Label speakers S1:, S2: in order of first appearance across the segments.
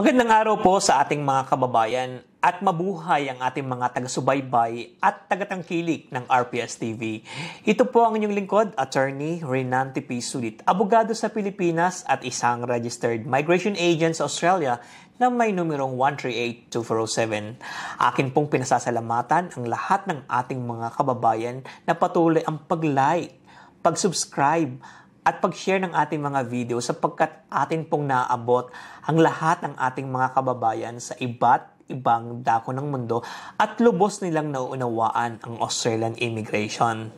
S1: Magandang araw po sa ating mga kababayan at mabuhay ang ating mga taga-subaybay at tagatangkilik ng RPS TV. Ito po ang inyong lingkod, Attorney Renante P. Sulit, abogado sa Pilipinas at isang registered migration agent sa Australia na may numerong 1382407. Akin pong pinasasalamatan ang lahat ng ating mga kababayan na patuloy ang pag-like, pag-subscribe, at pag-share ng ating mga video sapagkat atin pong naaabot ang lahat ng ating mga kababayan sa iba't ibang dako ng mundo at lubos nilang nauunawaan ang Australian immigration.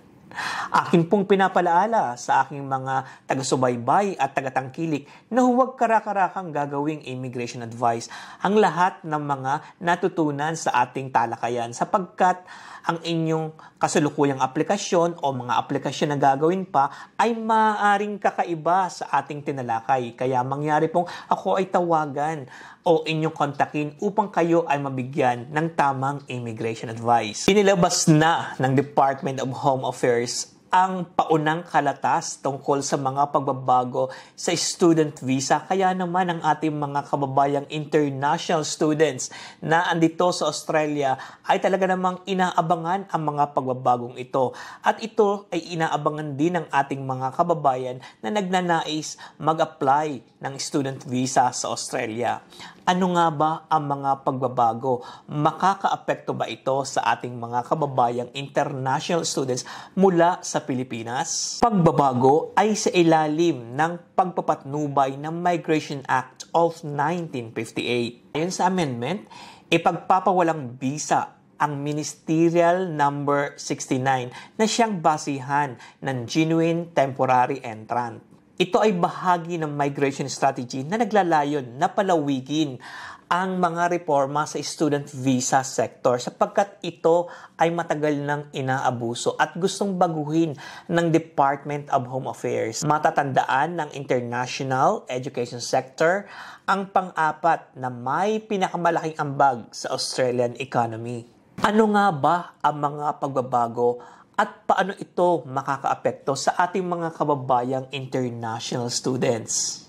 S1: Akin pong pinapalaala sa aking mga taga-subaybay at tagatangkilik na huwag kararakang gagawing immigration advice ang lahat ng mga natutunan sa ating talakayan sapagkat ang inyong kasalukuyang aplikasyon o mga aplikasyon na gagawin pa ay maaaring kakaiba sa ating tinalakay. Kaya mangyari pong ako ay tawagan o inyong kontakin upang kayo ay mabigyan ng tamang immigration advice. Inilabas na ng Department of Home Affairs ang paunang kalatas tungkol sa mga pagbabago sa student visa. Kaya naman ang ating mga kababayang international students na andito sa Australia ay talaga namang inaabangan ang mga pagbabagong ito. At ito ay inaabangan din ng ating mga kababayan na nagnanais mag-apply ng student visa sa Australia. Ano nga ba ang mga pagbabago? Makakaapekto ba ito sa ating mga kababayang international students mula sa Pilipinas? Pagbabago ay sa ilalim ng pagpapatnubay ng Migration Act of 1958. Ayon sa amendment, ipagpapawalang visa ang Ministerial Number 69 na siyang basihan ng Genuine Temporary Entrant. Ito ay bahagi ng migration strategy na naglalayon na palawigin ang mga reforma sa student visa sector sapagkat ito ay matagal nang inaabuso at gustong baguhin ng Department of Home Affairs. Matatandaan ng international education sector ang pang-apat na may pinakamalaking ambag sa Australian economy. Ano nga ba ang mga pagbabago at paano ito makakaapekto sa ating mga kababayang international students?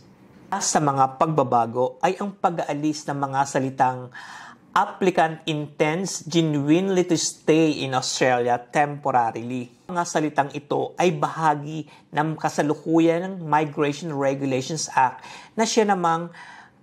S1: Sa mga pagbabago ay ang pag-aalis ng mga salitang applicant intends genuinely to stay in Australia temporarily. Ang mga salitang ito ay bahagi ng kasalukuyan ng Migration Regulations Act na siya namang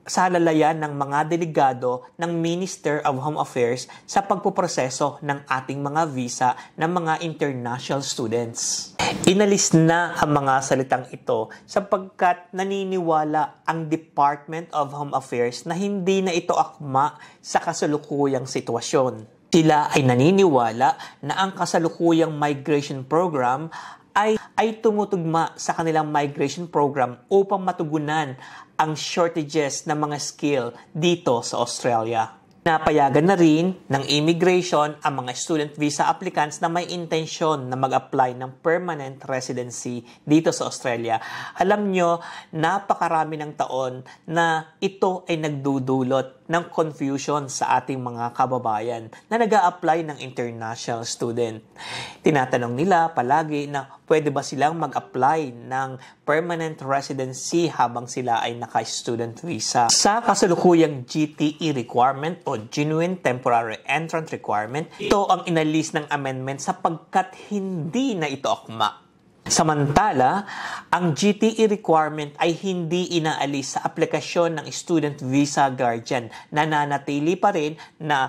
S1: sa halalayan ng mga delegado ng Minister of Home Affairs sa pagpuproseso ng ating mga visa ng mga international students. Inalis na ang mga salitang ito sapagkat naniniwala ang Department of Home Affairs na hindi na ito akma sa kasalukuyang sitwasyon. Sila ay naniniwala na ang kasalukuyang migration program ay tumutugma sa kanilang migration program upang matugunan ang shortages ng mga skill dito sa Australia. Napayagan na rin ng immigration ang mga student visa applicants na may intensyon na mag-apply ng permanent residency dito sa Australia. Alam nyo, napakarami ng taon na ito ay nagdudulot ng confusion sa ating mga kababayan na nag-a-apply ng international student. Tinatanong nila palagi na pwede ba silang mag-apply ng permanent residency habang sila ay naka-student visa. Sa kasalukuyang GTE requirement o Genuine Temporary Entrant Requirement, ito ang inalis ng amendment sapagkat hindi na ito akma. Samantala, ang GTE requirement ay hindi inaalis sa aplikasyon ng student visa guardian. Nananatili pa rin na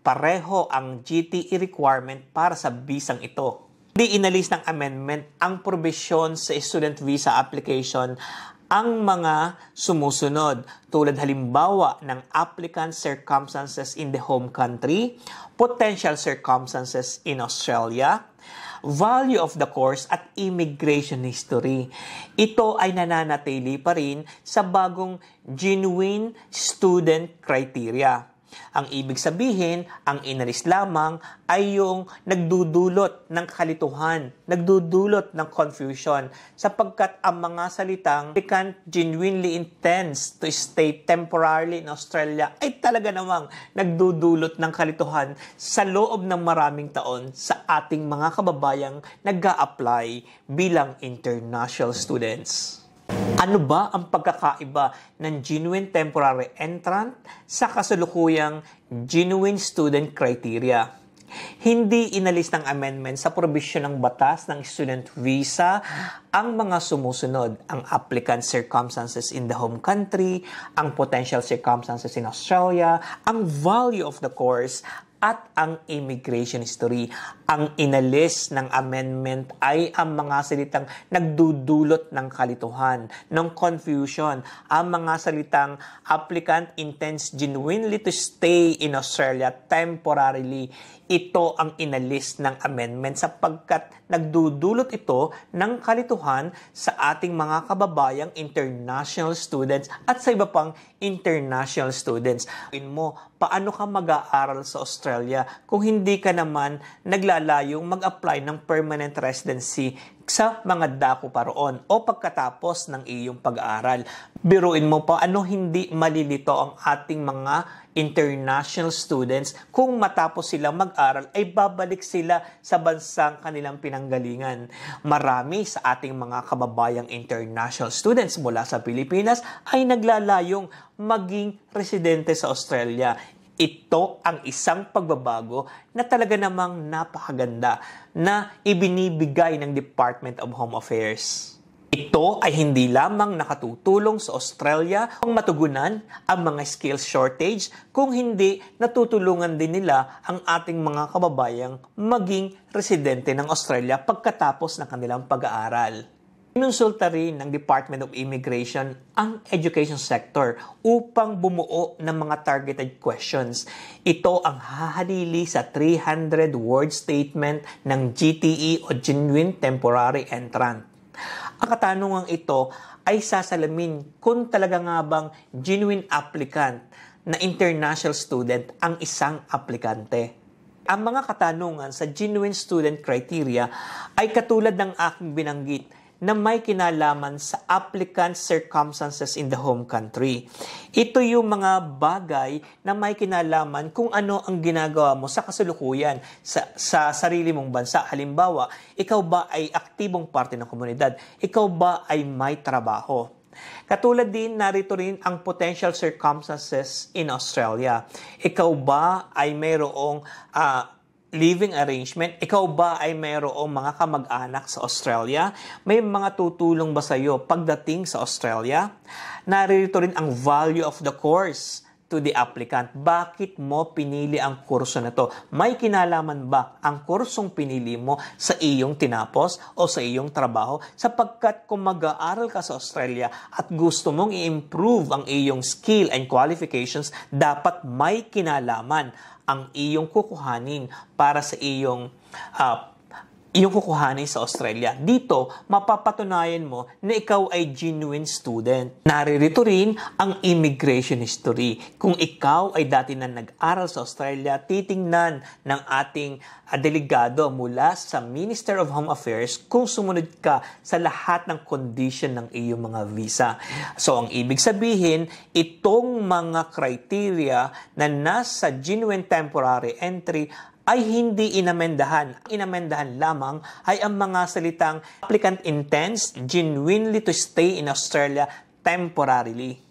S1: pareho ang GTE requirement para sa bisang ito. Hindi inalis ng amendment ang probisyon sa student visa application ang mga sumusunod tulad halimbawa ng applicant circumstances in the home country, potential circumstances in Australia, value of the course at immigration history. Ito ay nananatili pa rin sa bagong genuine student criteria. Ang ibig sabihin, ang inalis lamang ay yung nagdudulot ng kalituhan, nagdudulot ng confusion sapagkat ang mga salitang applicant genuinely intends to stay temporarily in Australia ay talaga namang nagdudulot ng kalituhan sa loob ng maraming taon sa ating mga kababayang nag-a-apply bilang international students. Ano ba ang pagkakaiba ng genuine temporary entrant sa kasalukuyang genuine student criteria? Hindi inalis ng amendment sa probisyon ng batas ng student visa ang mga sumusunod: ang applicant circumstances in the home country, ang potential circumstances in Australia, ang value of the course, at ang immigration history. Ang inalis ng amendment ay ang mga salitang nagdudulot ng kalituhan, ng confusion, ang mga salitang applicant intends genuinely to stay in Australia temporarily. Ito ang inalis ng amendment sapagkat nagdudulot ito ng kalituhan sa ating mga kababayang international students at sa iba pang international students. Paano ka mag-aaral sa Australia kung hindi ka naman naglalayong mag-apply ng permanent residency sa mga dako pa roon o pagkatapos ng iyong pag-aaral? Biruin mo pa, hindi malilito ang ating mga international students kung matapos silang mag-aral ay babalik sila sa bansang kanilang pinanggalingan. Marami sa ating mga kababayang international students mula sa Pilipinas ay naglalayong maging residente sa Australia. Ito ang isang pagbabago na talaga namang napakaganda na ibinibigay ng Department of Home Affairs. Ito ay hindi lamang nakatutulong sa Australia kung matugunan ang mga skills shortage, kung hindi natutulungan din nila ang ating mga kababayang maging residente ng Australia pagkatapos ng kanilang pag-aaral. Kinonsulta rin ng Department of Immigration ang education sector upang bumuo ng mga targeted questions. Ito ang hahalili sa 300-word statement ng GTE o Genuine Temporary Entrant. Ang katanungang ito ay sasalamin kung talaga nga bang genuine applicant na international student ang isang aplikante. Ang mga katanungan sa genuine student criteria ay katulad ng aking binanggit na may kinalaman sa applicant circumstances in the home country. Ito yung mga bagay na may kinalaman kung ano ang ginagawa mo sa kasalukuyan sa sarili mong bansa. Halimbawa, ikaw ba ay aktibong parte ng komunidad? Ikaw ba ay may trabaho? Katulad din, narito rin ang potential circumstances in Australia. Ikaw ba ay mayroong living arrangement? Ikaw ba ay mayroong mga kamag-anak sa Australia? May mga tutulong ba sa iyo pagdating sa Australia? Narito rin ang value of the course to the applicant. Bakit mo pinili ang kurso na to? May kinalaman ba ang kursong pinili mo sa iyong tinapos o sa iyong trabaho? Sapagkat kung mag-aaral ka sa Australia at gusto mong i-improve ang iyong skill and qualifications, dapat may kinalaman ang iyong kukuhanin para sa iyong kukuhanin sa Australia. Dito, mapapatunayan mo na ikaw ay genuine student. Naririto rin ang immigration history. Kung ikaw ay dati na nag-aral sa Australia, titingnan ng ating delegado mula sa Minister of Home Affairs kung sumunod ka sa lahat ng condition ng iyong mga visa. So, ang ibig sabihin, itong mga criteria na nasa genuine temporary entry ay hindi inamendahan. Inamendahan lamang ay ang mga salitang applicant intends genuinely to stay in Australia temporarily.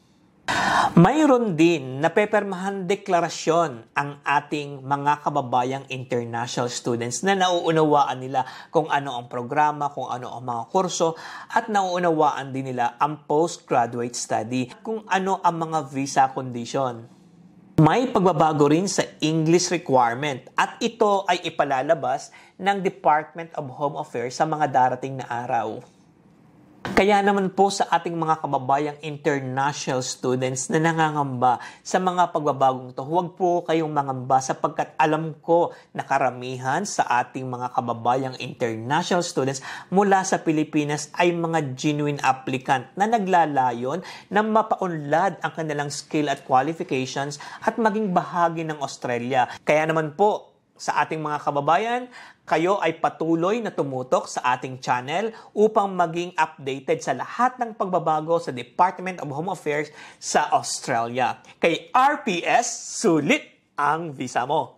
S1: Mayroon din na pepermahan deklarasyon ang ating mga kababayang international students na nauunawaan nila kung ano ang programa, kung ano ang mga kurso, at nauunawaan din nila ang postgraduate study, kung ano ang mga visa condition. May pagbabago rin sa English requirement at ito ay ipalalabas ng Department of Home Affairs sa mga darating na araw. Kaya naman po sa ating mga kababayang international students na nangangamba sa mga pagbabagong ito, huwag po kayong mangamba sapagkat alam ko na karamihan sa ating mga kababayang international students mula sa Pilipinas ay mga genuine applicant na naglalayon na mapaunlad ang kanilang skill at qualifications at maging bahagi ng Australia. Kaya naman po, sa ating mga kababayan, kayo ay patuloy na tumutok sa ating channel upang maging updated sa lahat ng pagbabago sa Department of Home Affairs sa Australia. Kay RPS, sulit ang visa mo!